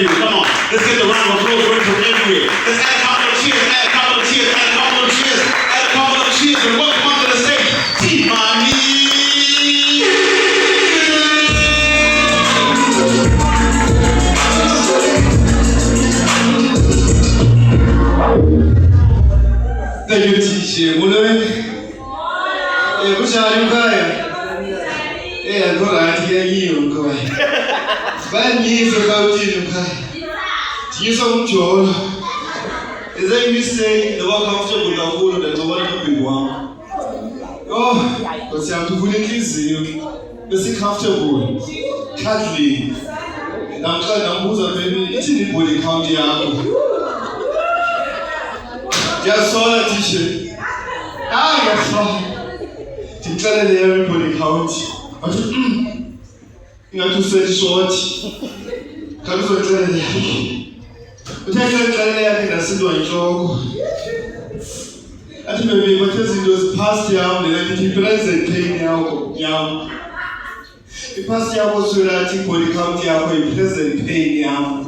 you. Come on. Let's get the round of applause from everywhere. Let's add a couple of cheers, add a couple of cheers, add a couple of cheers, add a couple of cheers, and welcome onto the stage, T-Money. Thank you, teacher. Mulai. Bushari kaya. Aku rati yang kau. Banyak sekali kaya. Dia semua jual. Is that you say the work comfortable with our food that the one of the one? Oh, but you have to put it easy. It's comfortable, cuddly. I'm trying to move on. Maybe it's in the body county. Just saw that teacher. Yes, sir. Tell everybody count. You have to say short. Can you tell them? But I can't tell them I think that's still in trouble. I think maybe what is in those past year, I think the present paying now. The past year was relating for the county for the present paying now.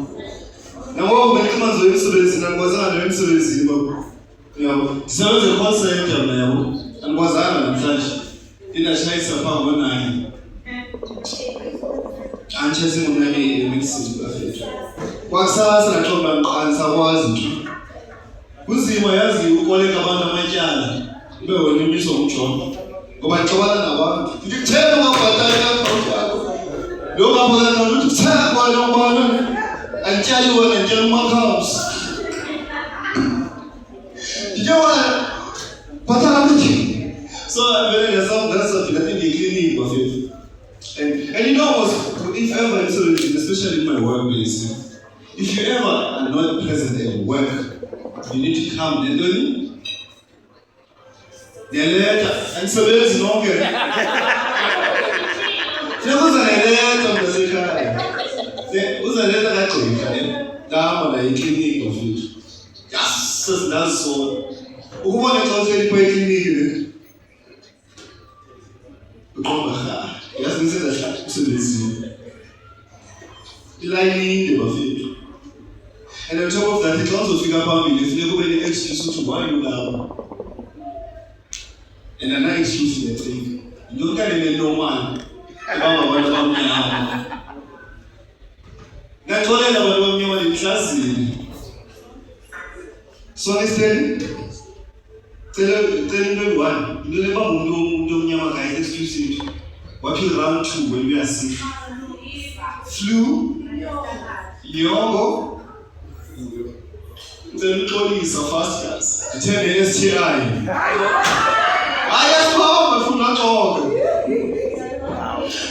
Now, when it comes to insurance, and was under insurance. So the concept of now, and was under such in a chase of our night. I'm chasing many mixes of it. What's us and I told them answer wasn't. Who's the Mayazi who call it about my child? No, you miss on John. But my child, you tell them what I have. No one will tell one and tell you what a gentleman comes. You know what? But I'm thinking. So I'm very yourself, that's something I think they clearly of it. And you know what? If ever, especially in my workplace, if you ever are not present at work, you need to come and do it. And so there's no good. There was a letter of the secretary. There was a letter that came down on a clinic of it. Yes, that's so. Who wanted to tell you by clinic? Yes, we said that so this lining the buffet. And on top of that, it also figure out if you never any excuse to why you now. And another excuse in the thing. You don't get any no man. About me now. That's all I know about me when it's classy. So instead, tell me one. You never do my excuse. What you run to when you are sick? Flu? Yogo? Then Tony is a fast class. Tell me STI. I am home, I'm not talking.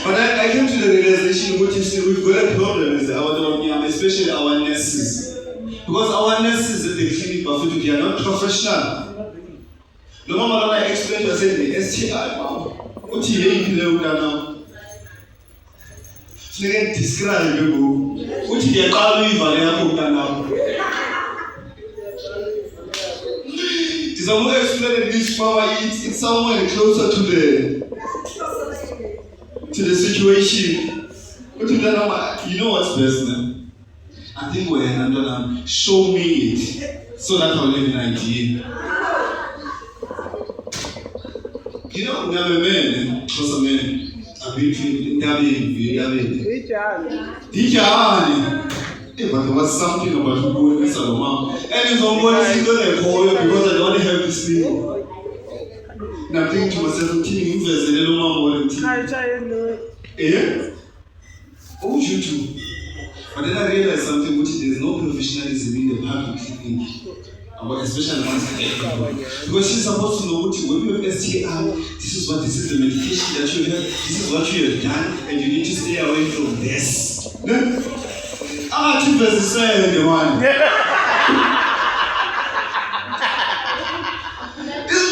But I came to the realization which is we've got a problem is especially our nurses. Because our nurses at the clinic of they are not professional. The moment I explained to say the STI, what do you know now? So they describe you. What do you call me now? Someone explained this power it's somewhere closer to the situation. But you know what's best now? I think we're in show me it so that I'll have an idea. You know, I'm a man, because a man, I've been feeling Teacher. But there was something about who going to Salomon. And it's on what is going to call you because I don't have to sleep. Now I'm thinking to myself, team invest in a little more warranty. Eh? Oh, you too. But then I realized something which is there's no professionalism in the public clinic. Especially amongst the people. Because she's supposed to know what when you have STI, this is the medication that you have, this is what you have done, and you need to stay away from this. Two verses say the one. This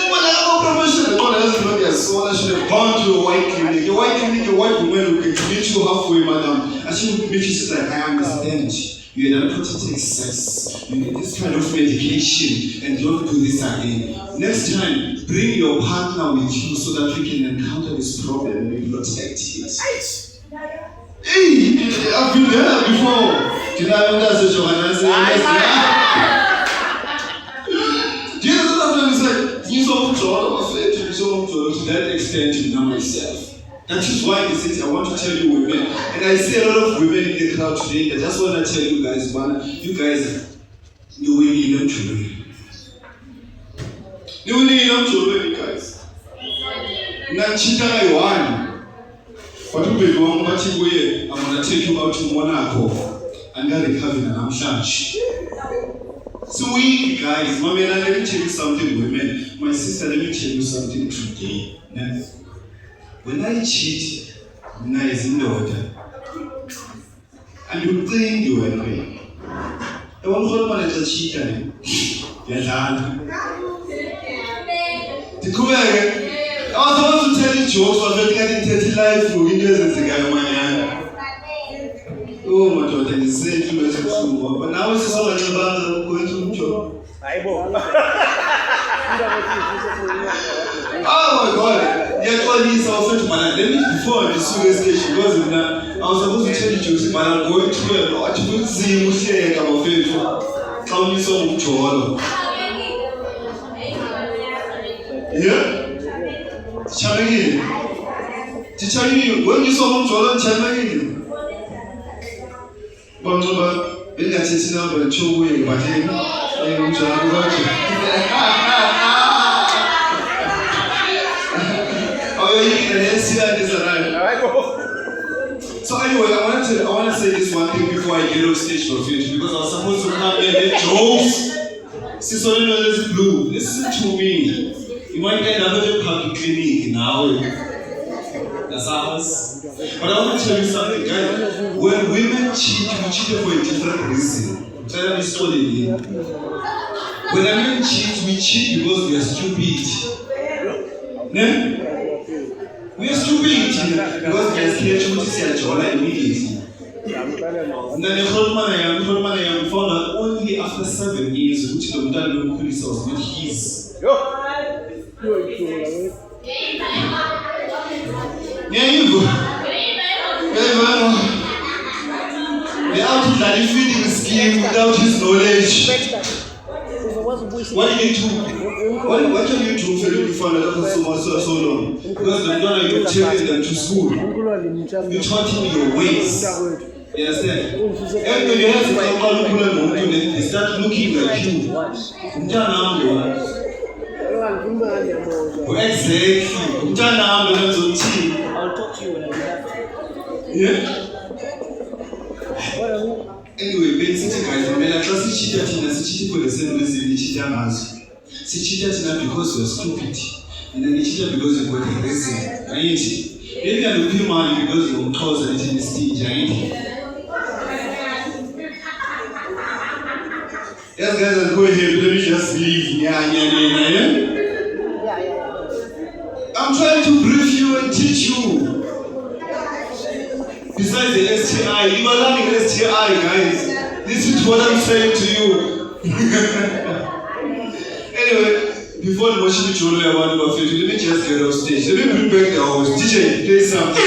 woman has no profession. God doesn't know their soul. I should have gone to a white clinic. A white clinic, a white woman who can meet you halfway, madam. And she would make you sit like, I understand. You had unprotected sex. You need this kind of medication, and don't do this again. Next time, bring your partner with you so that we can encounter this problem and we protect it. Hey, I've been there before. Did I understand Johanna? Jesus said, you saw John of faith to that extent you know myself. That is why he says, I want to tell you women, and I see a lot of women in the crowd today. I just want to tell you guys, man, you guys, you will need them children. You will need them children, guys. Nachita Iwan. But you will go on, but I'm going to take you out to Monaco and get a cabin and I'm charged. So we guys, mommy, let me tell you something, women. My sister, let me tell you something today. Now, when I cheat, I is in order. And you think you are paying. The one who manager cheat on him. Yes, the Kuwait. I was about to tell you jokes, but I didn't tell you life for Indians and the guy, man. Oh, my daughter, you say too much of but now it's so much about going to job. Oh my God! Yeah, all these are offered, man. Let me before the Suez station because I was supposed to tell you jokes, but I'm going through a lot. You will see you say I'm faithful. Tell me so much joy. Yeah? Challenging. Challenging. When you saw much joy, challenging. Bonjour, il y a cette année de Choué et Batin, et on s'en va. Oh, you can see that this arrive. So anyway, I want to say this one thing before I get off stage for future because I was supposed to come and make jokes. See, so you know this is blue. Listen to me. You might get another public clinic now. That's ours. But I want to tell you something, guys. When women cheat, we cheat for a different reason. Tell me slowly. When a man cheats, we cheat because we are stupid. No? We are stupid because we are scared to see a job immediately. And then the whole man I am found out only after 7 years, which the Mutalo police was not his. Yeah, you go. They out to bloody feeding the scheme without his knowledge. What did you do? What can you do for you found out for so long? Because the donor you're taking them to school. You taught him your ways. You understand? And when you have to call they start looking at you. Exactly. I'll talk to you when I get back. Yeah? Anyway, basically, guys, when I trust cheated for the same reason you cheated as. She cheated because you're stupid. And then you cheated because you got a reason. Right? Maybe I look you money because you're cause and it's stage, right? Yes, guys, I'll go ahead. Let me just leave. Yeah. I'm trying to brief you and teach you. Besides the STI, you are learning STI, guys. This is what I'm saying to you. Anyway, before the machine is rolling around our face, let me just get off stage. Let me bring back the host. DJ, play something.